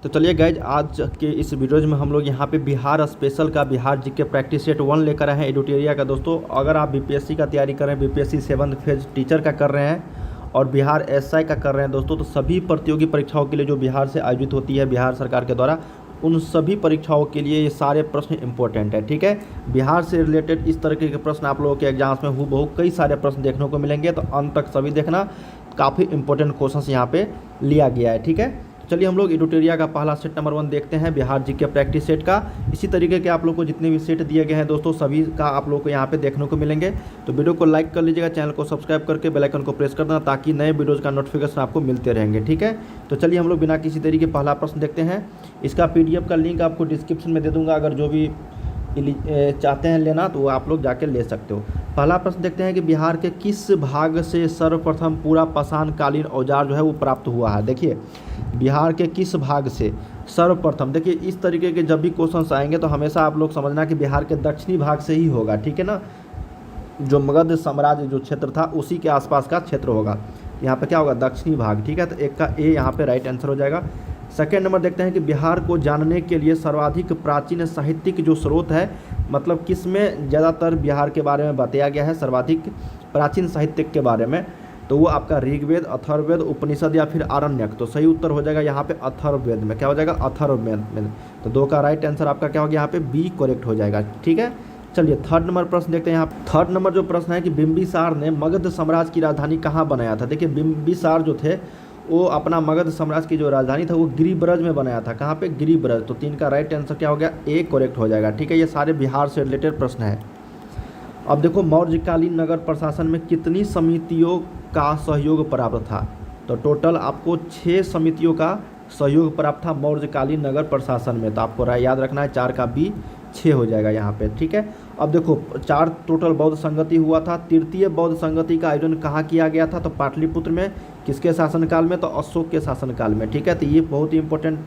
तो चलिए गाइज, आज के इस वीडियोज में हम लोग यहाँ पे बिहार स्पेशल का बिहार जीके प्रैक्टिस सेट 1 लेकर आए हैं एडिटोरिया का। दोस्तों, अगर आप बीपीएससी का तैयारी कर रहे हैं, बीपीएससी 7th फेज टीचर का कर रहे हैं और बिहार एसआई का कर रहे हैं दोस्तों, तो सभी प्रतियोगी परीक्षाओं के लिए जो बिहार से आयोजित होती है बिहार सरकार के द्वारा, उन सभी परीक्षाओं के लिए ये सारे प्रश्न इंपॉर्टेंट है। ठीक है, बिहार से रिलेटेड इस तरीके के प्रश्न आप लोगों के एग्जाम्स में हूबहू कई सारे प्रश्न देखने को मिलेंगे, तो अंत तक सभी देखना। काफ़ी इंपॉर्टेंट क्वेश्चन यहाँ पे लिया गया है। ठीक है, चलिए हम लोग एडिटोरिया का पहला सेट नंबर 1 देखते हैं बिहार जीके प्रैक्टिस सेट का। इसी तरीके के आप लोग को जितने भी सेट दिए गए हैं दोस्तों, सभी का आप लोग को यहाँ पे देखने को मिलेंगे। तो वीडियो को लाइक कर लीजिएगा, चैनल को सब्सक्राइब करके बेल आइकन को प्रेस कर देना, ताकि नए वीडियोज़ का नोटिफिकेशन आपको मिलते रहेंगे। ठीक है, तो चलिए हम लोग बिना किसी देरी के पहला प्रश्न देखते हैं। इसका PDF का लिंक आपको डिस्क्रिप्शन में दे दूँगा, अगर जो भी चाहते हैं लेना तो वो आप लोग जाके ले सकते हो। पहला प्रश्न देखते हैं कि बिहार के किस भाग से सर्वप्रथम पूरा पाषाणकालीन औजार जो है वो प्राप्त हुआ है। देखिए, बिहार के किस भाग से सर्वप्रथम, देखिए इस तरीके के जब भी क्वेश्चंस आएंगे तो हमेशा आप लोग समझना कि बिहार के दक्षिणी भाग से ही होगा। ठीक है ना, जो मगध साम्राज्य जो क्षेत्र था उसी के आसपास का क्षेत्र होगा। यहाँ पे क्या होगा, दक्षिणी भाग। ठीक है, तो एक का ए यहाँ पे राइट आंसर हो जाएगा। सेकेंड नंबर देखते हैं कि बिहार को जानने के लिए सर्वाधिक प्राचीन साहित्यिक जो स्रोत है, मतलब किस में ज़्यादातर बिहार के बारे में बताया गया है सर्वाधिक प्राचीन साहित्यिक के बारे में, तो वो आपका ऋग्वेद, अथर्ववेद, उपनिषद या फिर आरण्यक। तो सही उत्तर हो जाएगा यहाँ पे अथर्ववेद में। क्या हो जाएगा, अथर्ववेद में। तो 2 का राइट आंसर आपका क्या हो गया, यहाँ पे बी करेक्ट हो जाएगा। ठीक है, चलिए थर्ड नंबर प्रश्न देखते हैं। यहाँ थर्ड नंबर जो प्रश्न है कि बिंबिसार ने मगध साम्राज्य की राजधानी कहाँ बनाया था। देखिए, बिंबिसार जो थे वो अपना मगध साम्राज्य की जो राजधानी था वो गिरिब्रज में बनाया था। कहाँ पे, गिरिब्रज। तो 3 का राइट आंसर क्या हो गया, ए करेक्ट हो जाएगा। ठीक है, ये सारे बिहार से रिलेटेड प्रश्न है। अब देखो, मौर्यकालीन नगर प्रशासन में कितनी समितियों का सहयोग प्राप्त था। तो टोटल आपको 6 समितियों का सहयोग प्राप्त था मौर्यकालीन नगर प्रशासन में। तो आपको याद रखना है, 4 का बी 6 हो जाएगा यहाँ पे। ठीक है, अब देखो 4 टोटल बौद्ध संगति हुआ था। तृतीय बौद्ध संगति का आयोजन कहाँ किया गया था, तो पाटलिपुत्र में। किसके शासनकाल में, तो अशोक के शासनकाल में। ठीक है, तो ये बहुत ही इंपॉर्टेंट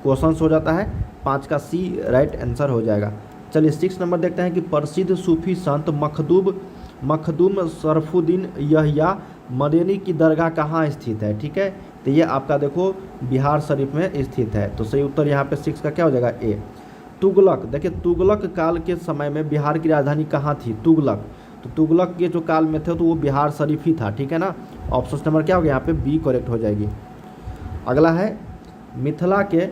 क्वेश्चन हो जाता है। 5 का सी राइट आंसर हो जाएगा। चलिए 6 नंबर देखते हैं कि प्रसिद्ध सूफी संत मखदूम शरफुद्दीन यहया मदनी की दरगाह कहाँ स्थित है। ठीक है, तो ये आपका देखो बिहार शरीफ में स्थित है। तो सही उत्तर यहाँ पे 6 का क्या हो जाएगा, ए। तुगलक, देखिए तुगलक काल के समय में बिहार की राजधानी कहाँ थी, तुगलक। तो तुगलक के जो काल में थे तो वो बिहार शरीफ ही था। ठीक है ना, ऑप्शन नंबर क्या हो गया यहाँ पे, बी करेक्ट हो जाएगी। अगला है मिथिला के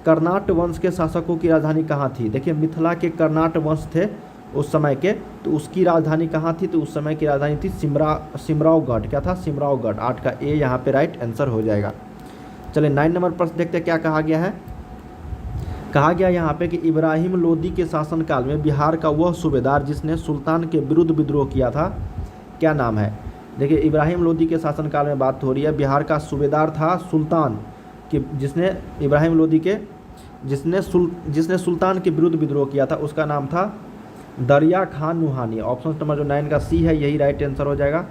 कर्नाट वंश के शासकों की राजधानी कहाँ थी। देखिए, मिथिला के कर्नाट वंश थे उस समय के, तो उसकी राजधानी कहाँ थी, तो उस समय की राजधानी थी सिमरावगढ़। क्या था, सिमरावगढ़। 8 का ए यहाँ पे राइट आंसर हो जाएगा। चलिए 9 नंबर प्रश्न देखते हैं क्या कहा गया है। कहा गया यहाँ पे कि इब्राहिम लोदी के शासनकाल में बिहार का वह सूबेदार जिसने सुल्तान के विरुद्ध विद्रोह किया था, क्या नाम है। देखिए, इब्राहिम लोदी के शासनकाल में बात हो रही है। बिहार का सूबेदार था सुल्तान कि जिसने इब्राहिम लोदी के जिसने सुल्तान के विरुद्ध विद्रोह किया था, उसका नाम था दरिया खान नुहानी। ऑप्शन नंबर जो 9 का सी है यही राइट आंसर हो जाएगा।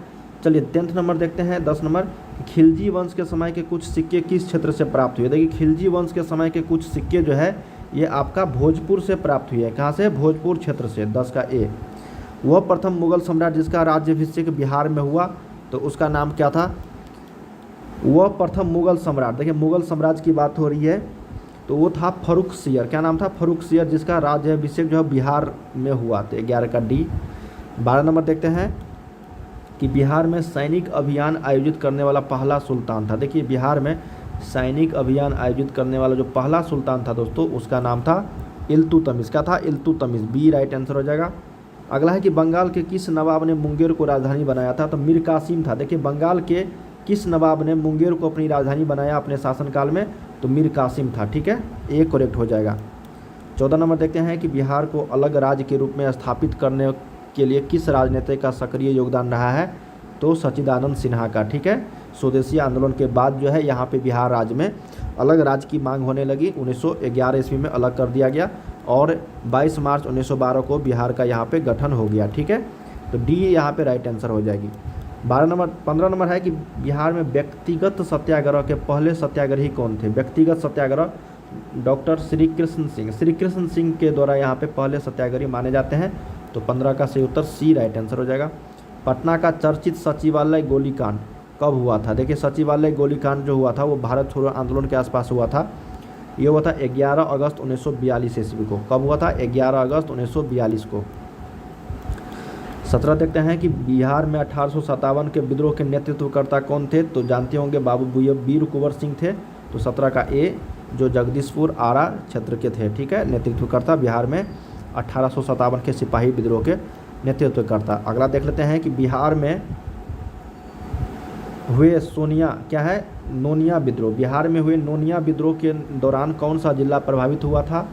चलिए 10th नंबर देखते हैं। 10 नंबर, खिलजी वंश के समय के कुछ सिक्के किस क्षेत्र से प्राप्त हुए। देखिए, खिलजी वंश के समय के कुछ सिक्के जो है ये आपका भोजपुर से प्राप्त हुए हैं। कहाँ से, भोजपुर क्षेत्र से। 10 का ए। वह प्रथम मुगल सम्राट जिसका राज्याभिषेक बिहार में हुआ, तो उसका नाम क्या था। वह प्रथम मुगल सम्राट, देखिए मुगल साम्राज्य की बात हो रही है, तो वो था फर्रुखसियर। क्या नाम था, फर्रुखसियर, जिसका राज्याभिषेक जो है बिहार में हुआ। तो 11 का डी। 12 नंबर देखते हैं कि बिहार में सैनिक अभियान आयोजित करने वाला पहला सुल्तान था। देखिए, बिहार में सैनिक अभियान आयोजित करने वाला जो पहला सुल्तान था दोस्तों, उसका नाम था इल्तुतमिश। क्या था, इल्तुतमिश। बी राइट आंसर हो जाएगा। अगला है कि बंगाल के किस नवाब ने मुंगेर को राजधानी बनाया था, तो मीर कासिम था। देखिए, बंगाल के किस नवाब ने मुंगेर को अपनी राजधानी बनाया अपने शासनकाल में, तो मीर कासिम था। ठीक है, ए करेक्ट हो जाएगा। 14 नंबर देखते हैं कि बिहार को अलग राज्य के रूप में स्थापित करने के लिए किस राजनेता का सक्रिय योगदान रहा है, तो सच्चिदानंद सिन्हा का। ठीक है, स्वदेशी आंदोलन के बाद जो है यहाँ पे बिहार राज्य में अलग राज्य की मांग होने लगी। 1911 ईस्वी में अलग कर दिया गया और 22 मार्च 1912 को बिहार का यहाँ पे गठन हो गया। ठीक है, तो डी यहाँ पे राइट आंसर हो जाएगी। 15 नंबर है कि बिहार में व्यक्तिगत सत्याग्रह के पहले सत्याग्रही कौन थे। व्यक्तिगत सत्याग्रह डॉक्टर श्री कृष्ण सिंह के द्वारा यहाँ पे पहले सत्याग्रही माने जाते हैं। तो 15 का सही उत्तर सी राइट आंसर हो जाएगा। पटना का चर्चित सचिवालय गोलीकांड कब हुआ था। देखिए, सचिवालय गोलीकांड जो हुआ था वो भारत छोड़ो आंदोलन के आसपास हुआ था। ये हुआ था 11 अगस्त 1942 ईस्वी को। कब हुआ था? 11 अगस्त 1942 को। 17 देखते हैं कि बिहार में 1857 के विद्रोह के नेतृत्वकर्ता कौन थे? तो जानते होंगे बाबू वीर कुंवर सिंह थे। तो 17 का ए, जो जगदीशपुर आरा क्षेत्र के थे, ठीक है, नेतृत्वकर्ता बिहार में 1857 के सिपाही विद्रोह के नेतृत्वकर्ता। अगला देख लेते हैं कि बिहार में हुए नोनिया विद्रोह। बिहार में हुए नोनिया विद्रोह के दौरान कौन सा जिला प्रभावित हुआ था?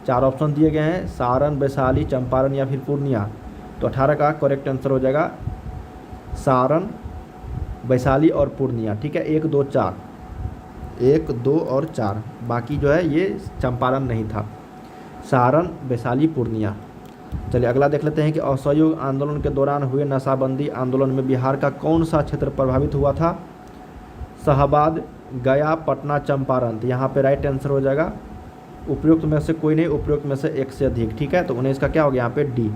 4 ऑप्शन दिए गए हैं, सारण, वैशाली, चंपारण या फिर पूर्णिया। तो 18 का करेक्ट आंसर हो जाएगा सारण, वैशाली और पूर्णिया, ठीक है। 1, 2, 4, 1, 2 और 4, बाकी जो है ये चंपारण नहीं था। सारण, वैशाली, पूर्णिया। चलिए अगला देख लेते हैं कि असहयोग आंदोलन के दौरान हुए नशाबंदी आंदोलन में बिहार का कौन सा क्षेत्र प्रभावित हुआ था? शाहाबाद, गया, पटना, चंपारण। तो यहाँ पे राइट आंसर हो जाएगा उपयुक्त में से कोई नहीं, उपयुक्त में से एक से अधिक, ठीक है। तो 19 का क्या हो गया यहाँ पे? डी।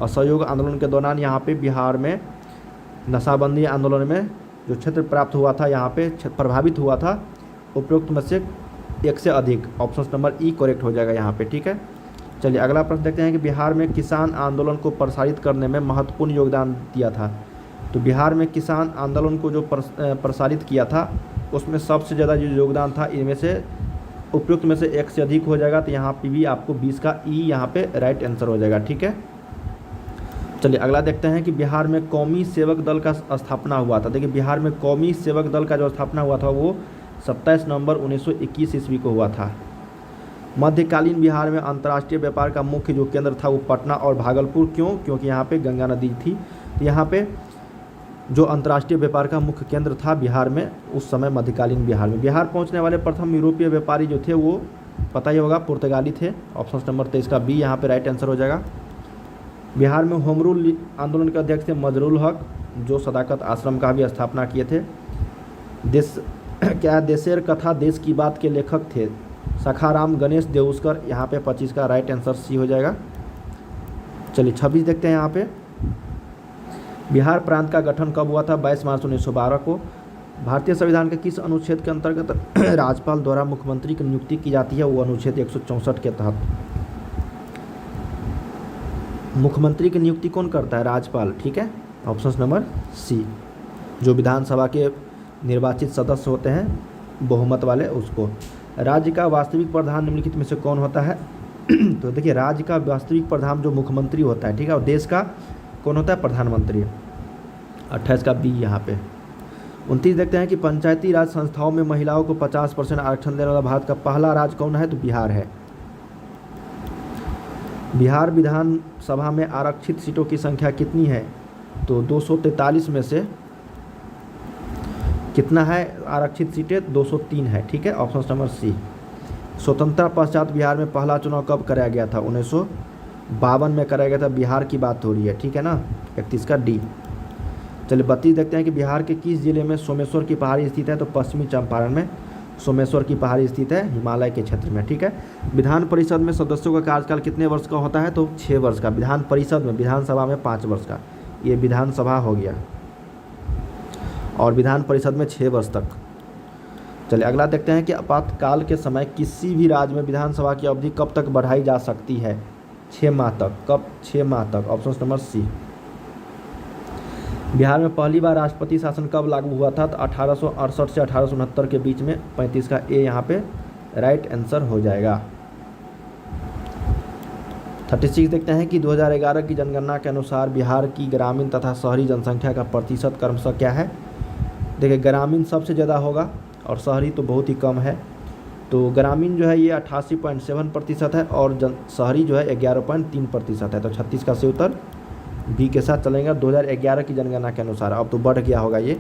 असहयोग आंदोलन के दौरान यहाँ पे बिहार में नशाबंदी आंदोलन में जो क्षेत्र प्राप्त हुआ था, यहाँ पे प्रभावित हुआ था, उपयुक्त में से एक से अधिक। ऑप्शन नंबर ई करेक्ट हो जाएगा यहाँ पे, ठीक है। चलिए अगला प्रश्न देखते हैं कि बिहार में किसान आंदोलन को प्रसारित करने में महत्वपूर्ण योगदान दिया था। तो बिहार में किसान आंदोलन को जो प्रसारित किया था, उसमें सबसे ज़्यादा जो योगदान था, इनमें से उपयुक्त में से एक से अधिक हो जाएगा। तो यहाँ पे भी आपको 20 का ई यहाँ पे राइट आंसर हो जाएगा, ठीक है। चलिए अगला देखते हैं कि बिहार में कौमी सेवक दल का स्थापना हुआ था। देखिए बिहार में कौमी सेवक दल का जो स्थापना हुआ था वो 27 नवंबर 1921 ईस्वी को हुआ था। मध्यकालीन बिहार में अंतर्राष्ट्रीय व्यापार का मुख्य जो केंद्र था वो पटना और भागलपुर। क्यों? क्योंकि यहाँ पे गंगा नदी थी। तो यहाँ पे जो अंतर्राष्ट्रीय व्यापार का मुख्य केंद्र था बिहार में उस समय मध्यकालीन बिहार में। बिहार पहुँचने वाले प्रथम यूरोपीय व्यापारी जो थे वो पता ही होगा पुर्तगाली थे। ऑप्शन नंबर 23 का बी यहाँ पे राइट आंसर हो जाएगा। बिहार में होम रूल आंदोलन के अध्यक्ष थे मजरूल हक, जो सदाकत आश्रम का भी स्थापना किए थे। देशेर कथा देश की बात के लेखक थे सखाराम गणेश देउस्कर। यहाँ पे 25 का राइट आंसर सी हो जाएगा। चलिए 26 देखते हैं। यहाँ पे बिहार प्रांत का गठन कब हुआ था? 22 मार्च 1912 को। भारतीय संविधान के किस अनुच्छेद के अंतर्गत राज्यपाल द्वारा मुख्यमंत्री की नियुक्ति की जाती है? वो अनुच्छेद 164 के तहत। मुख्यमंत्री की नियुक्ति कौन करता है? राज्यपाल, ठीक है। ऑप्शन नंबर सी, जो विधानसभा के निर्वाचित सदस्य होते हैं बहुमत वाले, उसको। राज्य का वास्तविक प्रधान निम्नलिखित में से कौन होता है? तो देखिए राज्य का वास्तविक प्रधान जो मुख्यमंत्री होता है, ठीक है, और देश का कौन होता है? प्रधानमंत्री। 28 का बी यहाँ पे। 29 देखते हैं कि पंचायती राज संस्थाओं में महिलाओं को 50% आरक्षण देने वाला भारत का पहला राज्य कौन है? तो बिहार है। बिहार विधानसभा में आरक्षित सीटों की संख्या कितनी है? तो 243 में से कितना है आरक्षित सीटें? 203 है, ठीक है। Option number C. स्वतंत्रता पश्चात बिहार में पहला चुनाव कब कराया गया था? 1952 में कराया गया था। बिहार की बात हो रही है, ठीक है ना। 31 का डी। चलिए 32 देखते हैं कि बिहार के किस जिले में सोमेश्वर की पहाड़ी स्थित है? तो पश्चिमी चंपारण में सोमेश्वर की पहाड़ी स्थित है, हिमालय के क्षेत्र में, ठीक है। विधान परिषद में सदस्यों का कार्यकाल कितने वर्ष का होता है? तो 6 वर्ष का। विधान परिषद में, विधानसभा में 5 वर्ष का। ये विधानसभा हो गया और विधान परिषद में 6 वर्ष तक। चलिए अगला देखते हैं कि आपातकाल के समय किसी भी राज्य में विधानसभा की अवधि कब तक बढ़ाई जा सकती है? 6 माह तक। कब? 6 माह तक। ऑप्शन नंबर सी। बिहार में पहली बार राष्ट्रपति शासन कब लागू हुआ था? तो 1868 से 1869 के बीच में। 35 का ए यहाँ पे राइट आंसर हो जाएगा। 36 देखते हैं कि 2011 की जनगणना के अनुसार बिहार की ग्रामीण तथा शहरी जनसंख्या का प्रतिशत क्रमशः क्या है? देखिए ग्रामीण सबसे ज़्यादा होगा और शहरी तो बहुत ही कम है। तो ग्रामीण जो है ये 88.7% है और शहरी जो है 11.3% है। तो 36 का सही उत्तर बी के साथ चलेंगे 2011 की जनगणना के अनुसार। अब तो बढ़ गया होगा ये।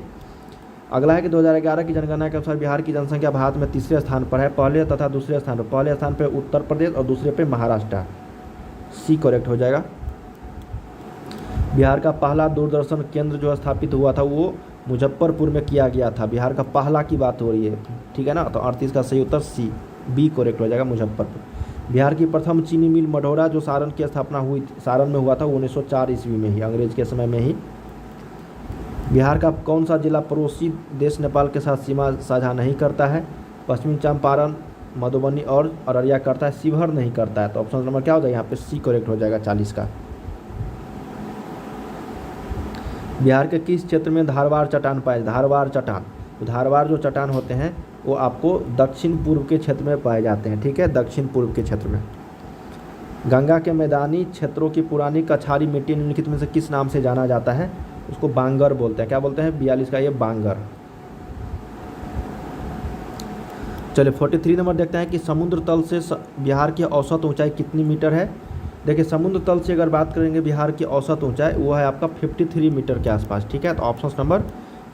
अगला है कि 2011 की जनगणना के अनुसार बिहार की जनसंख्या भारत में तीसरे स्थान पर है। पहले तथा दूसरे स्थान पर, पहले स्थान पर उत्तर प्रदेश और दूसरे पे महाराष्ट्र। सी करेक्ट हो जाएगा। बिहार का पहला दूरदर्शन केंद्र जो स्थापित हुआ था वो मुजफ्फरपुर में किया गया था। बिहार का पहला की बात हो रही है, ठीक है ना। तो 38 का सही उत्तर सी, बी करेक्ट हो जाएगा, मुजफ्फरपुर। बिहार की प्रथम चीनी मिल मढ़ौरा जो सारण की स्थापना हुई, सारण में हुआ था, वो 1904 ईस्वी में ही, अंग्रेज के समय में ही। बिहार का कौन सा जिला पड़ोसी देश नेपाल के साथ सीमा साझा नहीं करता है? पश्चिमी चंपारण, मधुबनी और अररिया करता है, शिवहर नहीं करता है। तो ऑप्शन नंबर क्या हो जाएगा यहाँ पे सी करेक्ट हो जाएगा 40 का। बिहार के किस क्षेत्र में धारवाड़ चट्टान पाए? धारवाड़ चट्टान, तो धारवाड़ जो चट्टान होते हैं वो आपको दक्षिण पूर्व के क्षेत्र में पाए जाते हैं, ठीक है, दक्षिण पूर्व के क्षेत्र में। गंगा के मैदानी क्षेत्रों की पुरानी कछारी मिट्टी निम्नलिखित में से किस नाम से जाना जाता है? उसको बांगर बोलते हैं। क्या बोलते हैं? 42 का ये बांगर। चलिए 43 नंबर देखते हैं कि समुद्र तल से बिहार की औसत ऊंचाई कितनी मीटर है? देखिए समुद्र तल से अगर बात करेंगे बिहार की औसत ऊंचाई वो है आपका 53 मीटर के आसपास, ठीक है। तो ऑप्शन नंबर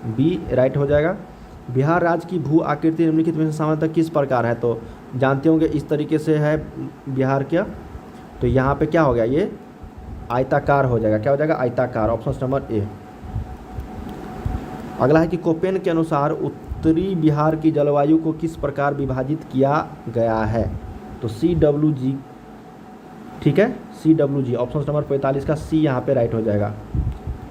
बी राइट हो जाएगा। बिहार राज्य की भू आकृति निम्नलिखित में से सामान्यतः किस प्रकार है? तो जानते होंगे इस तरीके से है बिहार का। तो यहाँ पे क्या हो गया? ये आयताकार हो जाएगा। क्या हो जाएगा? आयताकार। Option number A. अगला है कि कोपेन के अनुसार उत्तरी बिहार की जलवायु को किस प्रकार विभाजित किया गया है? तो CWG, ठीक है, CWG। ऑप्शन नंबर 45 का सी यहाँ पे राइट हो जाएगा।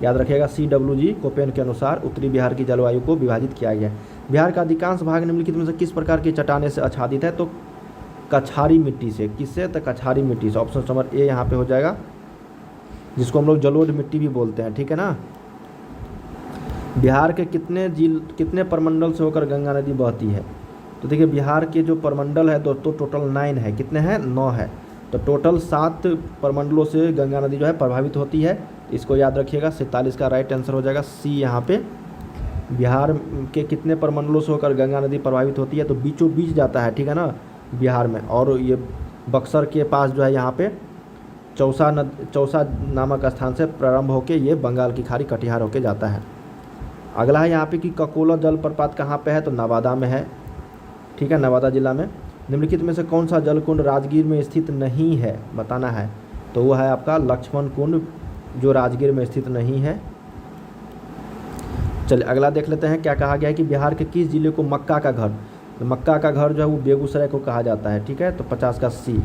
याद रखिएगा CWG कोपेन के अनुसार उत्तरी बिहार की जलवायु को विभाजित किया गया। बिहार का अधिकांश भाग निम्नलिखित में से किस प्रकार की चट्टाने से आच्छादित है? तो कछारी मिट्टी से। किससे? तो कछारी मिट्टी से। ऑप्शन नंबर ए यहाँ पे हो जाएगा, जिसको हम लोग जलोढ़ मिट्टी भी बोलते हैं, ठीक है ना। बिहार के कितने प्रमंडल से होकर गंगा नदी बहती है? तो देखिए बिहार के जो प्रमंडल है दोस्तों टोटल 9 है। कितने हैं? 9 है। तो टोटल 7 प्रमंडलों से गंगा नदी जो है प्रभावित होती है। इसको याद रखिएगा। 47 का राइट आंसर हो जाएगा सी यहाँ पे। बिहार के कितने प्रमंडलों से होकर गंगा नदी प्रभावित होती है? तो बीचों बीच जाता है, ठीक है ना, बिहार में। और ये बक्सर के पास जो है यहाँ पे चौसा नामक स्थान से प्रारंभ होकर ये बंगाल की खाड़ी कटिहार होके जाता है। अगला है यहाँ पे कि ककोला जलप्रपात कहाँ पे है? तो नवादा में है, ठीक है, नवादा जिला में। निम्नलिखित में से कौन सा जलकुंड राजगीर में स्थित नहीं है? बताना है। तो वो है आपका लक्ष्मण कुंड, जो राजगीर में स्थित नहीं है। चलिए अगला देख लेते हैं क्या कहा गया है कि बिहार के किस जिले को मक्का का घर? तो मक्का का घर जो है वो बेगूसराय को कहा जाता है, ठीक है। तो 50 का सी।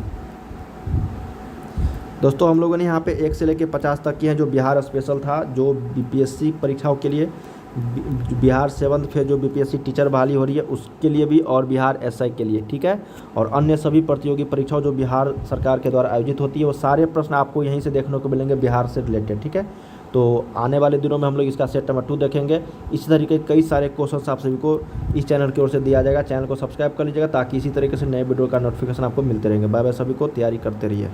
दोस्तों हम लोगों ने यहाँ पे 1 से लेकर 50 तक की है जो बिहार स्पेशल था, जो BPSC परीक्षाओं के लिए, बिहार 7th फेज जो BPSC टीचर बहाली हो रही है उसके लिए भी, और बिहार SI के लिए, ठीक है। और अन्य सभी प्रतियोगी परीक्षाओं जो बिहार सरकार के द्वारा आयोजित होती है वो सारे प्रश्न आपको यहीं से देखने को मिलेंगे बिहार से रिलेटेड, ठीक है। तो आने वाले दिनों में हम लोग इसका सेट नंबर 2 देखेंगे। इसी तरीके कई सारे क्वेश्चन आप सभी को इस चैनल की ओर से दिया जाएगा। चैनल को सब्सक्राइब कर लीजिएगा ताकि इसी तरीके से नए वीडियो का नोटिफिकेशन आपको मिलते रहेंगे। बाय बाय, सभी को तैयारी करते रहिए।